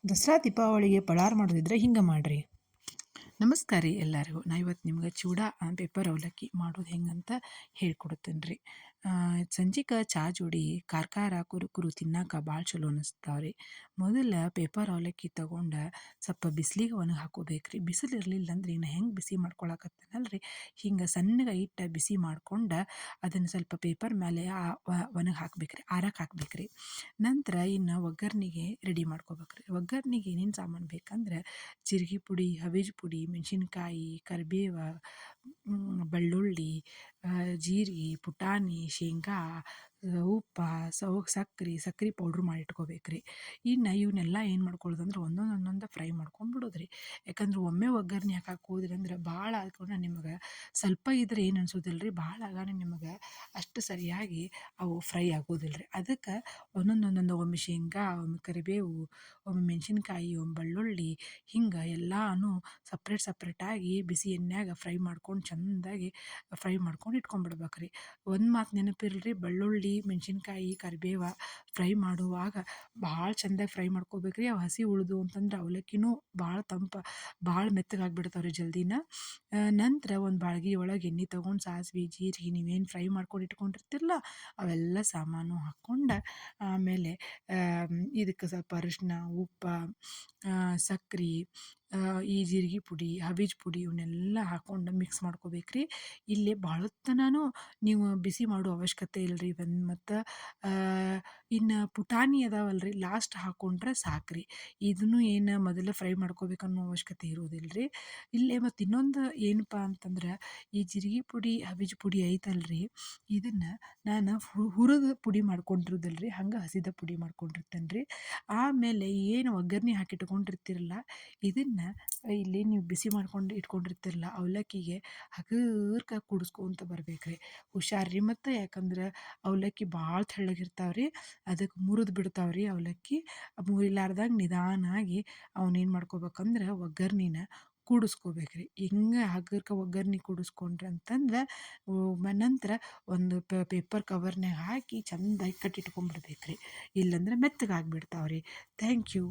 ದಸರಾ ದೀಪಾವಳಿಗೆ ಪಳಾರ ಮಾಡೋದಿದ್ರೆ ಹಿಂಗೆ ಮಾಡಿರಿ. ನಮಸ್ಕಾರ ರೀ ಎಲ್ಲರಿಗೂ. ನಾ ಇವತ್ತು ನಿಮ್ಗೆ ಚೂಡಾ ಪೇಪರ್ ಅವಲಕ್ಕಿ ಮಾಡೋದು ಹೆಂಗಂತ ಹೇಳ್ಕೊಡ್ತೇನೆ ರೀ. ಸಂಜೆಗೆ ಚಾ ಜೋಡಿ ಖಾರ ಖಾರ ಕುರು ಕುರು ತಿನ್ನಕ್ಕೆ ಭಾಳ ಚಲೋ ಅನ್ನಿಸ್ತಾವೆ ರೀ. ಮೊದಲು ಪೇಪರ್ ಅವಲಕ್ಕಿ ತೊಗೊಂಡು ಸ್ವಲ್ಪ ಬಿಸಿಲಿಗೆ ಒಣಗಿ ಹಾಕೋಬೇಕು ರೀ. ಬಿಸಿಲು ಇರಲಿಲ್ಲ ಅಂದ್ರೆ ಇನ್ನು ಹೆಂಗೆ ಬಿಸಿ ಮಾಡ್ಕೊಳಕತ್ತೇನಲ್ಲ ರೀ, ಹಿಂಗೆ ಸಣ್ಣಗೆ ಇಟ್ಟು ಬಿಸಿ ಮಾಡ್ಕೊಂಡು ಅದನ್ನು ಸ್ವಲ್ಪ ಪೇಪರ್ ಮೇಲೆ ಒಣಗಿ ಹಾಕ್ಬೇಕು ರೀ, ಆರಕ್ಕೆ ಹಾಕ್ಬೇಕು ರೀ. ನಂತರ ಇನ್ನು ಒಗ್ಗರ್ಣೆಗೆ ರೆಡಿ ಮಾಡ್ಕೋಬೇಕು ರೀ. ಒಗ್ಗರ್ಣೆಗೆ ಏನೇನು ಸಾಮಾನು ಬೇಕಂದ್ರೆ ಜೀರಿಗೆ ಪುಡಿ, ಹವೀಜ್ ಪುಡಿ, ಮೆಣಸಿನ್ಕಾಯಿ, ಕರಿಬೇವು, ಬೆಳ್ಳುಳ್ಳಿ, ಜೀರಿಗೆ, ಪುಟಾಣಿ, ಶೇಂಗಾ, ಉಪ್ಪು, ಸಕ್ರೆ ಪೌಡ್ರ್ ಮಾಡಿ ಇಟ್ಕೋಬೇಕು ರೀ. ಇನ್ನು ಇವನ್ನೆಲ್ಲ ಏನು ಮಾಡ್ಕೊಳ್ಳೋದಂದ್ರೆ ಒಂದೊಂದು ಫ್ರೈ ಮಾಡ್ಕೊಂಡು ಬಿಡೋದು ರೀ. ಯಾಕಂದ್ರೆ ಒಮ್ಮೆ ಒಗ್ಗರ್ಣೆ ಹಾಕಕ್ಕೆ ಹೋದ್ರಿ ಅಂದ್ರೆ ಭಾಳ ಹಾಕೊಂಡ್ರೆ ನಿಮಗೆ ಸ್ವಲ್ಪ ಇದ್ರೆ ಏನು ಅನ್ಸೋದಿಲ್ಲ ರೀ, ಭಾಳ ಆಗಾನೆ ನಿಮಗೆ ಅಷ್ಟು ಸರಿಯಾಗಿ ಅವು ಫ್ರೈ ಆಗೋದಿಲ್ಲ ರೀ. ಅದಕ್ಕೆ ಒಂದೊಂದು ಒಮ್ಮೆ ಶೇಂಗಾ, ಒಮ್ಮೆ ಕರಿಬೇವು, ಒಮ್ಮೆ ಮೆಣಸಿನ್ಕಾಯಿ, ಒಮ್ಮೆ ಬೆಳ್ಳುಳ್ಳಿ, ಹಿಂಗೆ ಎಲ್ಲಾನು ಸಪ್ರೇಟಾಗಿ ಬಿಸಿ ಎಣ್ಣೆಯಾಗ ಫ್ರೈ ಮಾಡ್ಕೊಂಡು ಚೆಂದಾಗಿ ಫ್ರೈ ಮಾಡ್ಕೊಂಡು ಇಟ್ಕೊಂಡ್ಬಿಡ್ಬೇಕು ರೀ. ಒಂದು ಮಾತು ನೆನಪಿರಲಿ, ಬೆಳ್ಳುಳ್ಳಿ, ಮೆಣಸಿನ್ಕಾಯಿ, ಕರಿಬೇವು ಫ್ರೈ ಮಾಡುವಾಗ ಭಾಳ ಚೆಂದಾಗಿ ಫ್ರೈ ಮಾಡ್ಕೋಬೇಕು ರೀ. ಅವು ಹಸಿ ಉಳಿದು ಅಂತಂದ್ರೆ ಅವಲಕ್ಕಿನೂ ಭಾಳ ಮೆತ್ತಗಾಗ್ಬಿಡ್ತಾವೆ ರೀ ಜಲ್ದಿನ. ನಂತರ ಒಂದು ಬಾಳ್ಗೆ ಒಳಗೆ ಎಣ್ಣೆ ತೊಗೊಂಡು ಸಾಸಿವೆ, ಜೀರಿಗೆ ನೀವೇನು ಫ್ರೈ ಮಾಡ್ಕೊಂಡು ಇಟ್ಕೊಂಡಿರ್ತಿರಲ್ಲ ಅವೆಲ್ಲ ಸಾಮಾನು ಹಾಕ್ಕೊಂಡು ಆಮೇಲೆ ಇದಕ್ಕೆ ಸ್ವಲ್ಪ ಅರಿಶಿನ, ಉಪ್ಪು, ಸಕ್ರೆ, ಈ ಜೀರಿಗೆ ಪುಡಿ, ಹವೀಜ್ ಪುಡಿ ಇವನ್ನೆಲ್ಲ ಹಾಕ್ಕೊಂಡು ಮಿಕ್ಸ್ ಮಾಡ್ಕೋಬೇಕು ರೀ. ಇಲ್ಲಿ ಭಾಳ ಹೊತ್ತನೂ ನೀವು ಬಿಸಿ ಮಾಡೋ ಅವಶ್ಯಕತೆ ಇಲ್ಲ ರೀ. ಮತ್ತು ಇನ್ನು ಪುಟಾಣಿ ಅದಾವಲ್ಲ ರೀ, ಲಾಸ್ಟ್ ಹಾಕ್ಕೊಂಡ್ರೆ ಸಾಕು ರೀ. ಇದನ್ನು ಏನು ಮೊದಲು ಫ್ರೈ ಮಾಡ್ಕೋಬೇಕನ್ನೋ ಅವಶ್ಯಕತೆ ಇರೋದಿಲ್ಲ ರೀ. ಇಲ್ಲೇ ಮತ್ತು ಇನ್ನೊಂದು ಏನಪ್ಪ ಅಂತಂದ್ರೆ, ಈ ಜೀರಿಗೆ ಪುಡಿ, ಹವೀಜ್ ಪುಡಿ ಐತಲ್ಲ ರೀ, ಇದನ್ನು ನಾನು ಹುರಿದು ಪುಡಿ ಮಾಡ್ಕೊಂಡಿರೋದಲ್ಲ ರೀ, ಹಂಗೆ ಹಸಿದ ಪುಡಿ ಮಾಡ್ಕೊಂಡಿರ್ತೇನೆ ರೀ. ಆಮೇಲೆ ಏನು ಒಗ್ಗರಣೆ ಹಾಕಿಟ್ಕೊಂಡಿರ್ತಿರಲ್ಲ ಇದನ್ನು ಇಲ್ಲಿ ನೀವು ಬಿಸಿ ಮಾಡ್ಕೊಂಡು ಇಟ್ಕೊಂಡಿರ್ತಿರಲ್ಲ ಅವಲಕ್ಕಿಗೆ ಹಗುರ್ಕ ಕುಡಿಸ್ಕೊಂತ ಬರ್ಬೇಕು ರೀ. ಹುಷಾರು ರೀ ಮತ್ತು, ಯಾಕಂದ್ರೆ ಅವಲಕ್ಕಿ ಭಾಳ ತೆಳ್ಳಗಿರ್ತಾವೆ ರೀ, ಅದಕ್ಕೆ ಮುರಿದು ಬಿಡ್ತಾವೆ ರೀ ಅವಲಕ್ಕಿ. ಮುರಿಲಾರ್ದಂಗೆ ನಿಧಾನಾಗಿ ಅವನೇನು ಮಾಡ್ಕೋಬೇಕಂದ್ರೆ ಒಗ್ಗರ್ಣಿನ ಕೂಡಿಸ್ಕೋಬೇಕು ರೀ. ಹಿಂಗೆ ಹಗುರ್ಕ ಒಗ್ಗರ್ಣೆ ಕೂಡಿಸ್ಕೊಂಡ್ರೆ ಅಂತಂದ್ರೆ ನಂತರ ಒಂದು ಪೇಪರ್ ಕವರ್ನಾಗ ಹಾಕಿ ಚೆಂದಾಗಿ ಕಟ್ಟಿಟ್ಕೊಂಡ್ಬಿಡ್ಬೇಕು ರೀ. ಇಲ್ಲಾಂದ್ರೆ ಮೆತ್ತಗಾಗ್ಬಿಡ್ತಾವೆ ರೀ. Thank you.